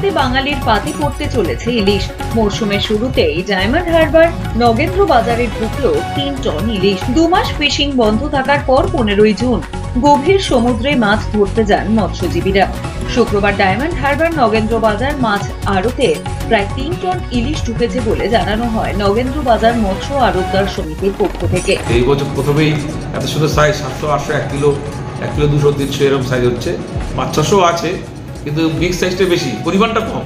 আশাতে বাঙালির পাতে পড়তে চলেছে ইলিশ। মরশুমের শুরুতেই ডায়মন্ড হারবার নগেন্দ্র বাজারে ঢুকলো 3 টন ইলিশ। 2 মাস ফিশিং বন্ধ থাকার পর 15ই জুন গভীর সমুদ্রে মাছ ধরতে যান মৎস্যজীবীরা। শুক্রবার ডায়মন্ড হারবার নগেন্দ্র বাজার মাছ আড়তে প্রায় 3 টন ইলিশ ঢুকেছে বলে জানানো হয় নগেন্দ্র বাজার মৎস্য আড়তদার সমিতির পক্ষ থেকে। এই বছর প্রথমেই এত সুন্দর সাইজ 700, 800, 1 কিলো 200, 300 এরকম সাইজ হচ্ছে। 500 আছে, কিন্তু বিগ সাইজটা বেশি, পরিমাণটা কম।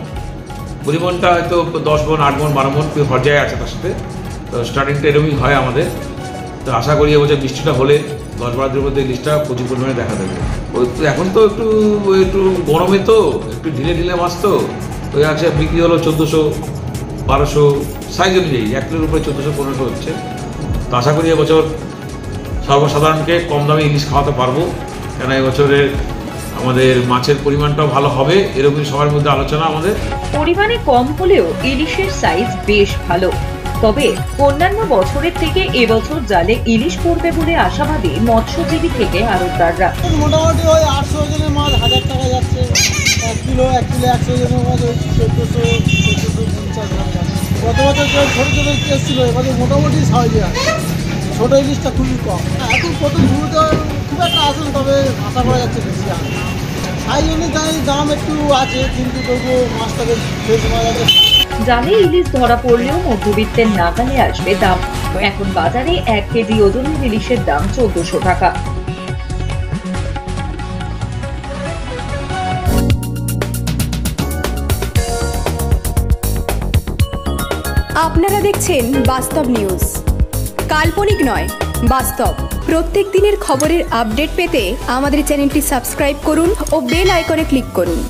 পরিমাণটা হয়তো 10 মণ, 8 মণ, 12 মণ পর্যায়ে আছে তার সাথে। তো স্টার্টিংটা এরকমই হয় আমাদের। তো আশা করি এবছর বৃষ্টিটা হলে 10-12 দিনের মধ্যে ইলিশটা প্রচুর পরিমাণে দেখা দেবে। এখন তো একটু গরমে তো একটু ঢিলে মাছ তো ওই আছে, বিক্রি হলো 1400, 1200 সাইজ অনুযায়ী, 1 কিলোর উপরে 1400-1500 হচ্ছে। তো আশা করি এবছর সর্বসাধারণকে কম দামে ইলিশ খাওয়াতে পারবো, কেন এবছরের আমাদের মাছের পরিমাণটাও ভালো হবে, এরকমই সবার মধ্যে আলোচনা আমাদের। পরিমাণে কম হলেও ইলিশের সাইজ বেশ ভালো। তবে অন্যান্য বছরের থেকে এবছর জালে ইলিশ পড়বে বলে আশাবাদী মৎস্যজীবী থেকে আড়তদাররা। মোটামুটি ওই 800 ওজনের মাছ 1000 টাকা যাচ্ছে, 1 কিলো 100 ওজনের মাছ ওই 1400-1450 গ্রাম যাচ্ছে। গত বছর ছোটো ছোটো কেস ছিল, এবারে মোটামুটি স্বাভাবিক আছে। ছোটো ইলিশটা খুবই কম। এখন প্রথম শুরুতে খুব একটা আসে না, তবে আশা করা যাচ্ছে বেশি আসে। সাইজ অনুযায়ী দাম একটু আছে, কিন্তু তবুও মাছটাকে ফ্রেশ মাছ আছে। জালে ইলিশ ধরা পড়লেও মধ্যবিত্তের নাগালে আসবে দাম। এখন বাজারে 1 কেজি ওজনের ইলিশের দাম 1400 টাকা। আপনারা দেখছেন বাস্তব নিউজ। কাল্পনিক নয়, বাস্তব। প্রত্যেক দিনের খবরের আপডেট পেতে আমাদের চ্যানেলটি সাবস্ক্রাইব করুন ও বেল আইকনে ক্লিক করুন।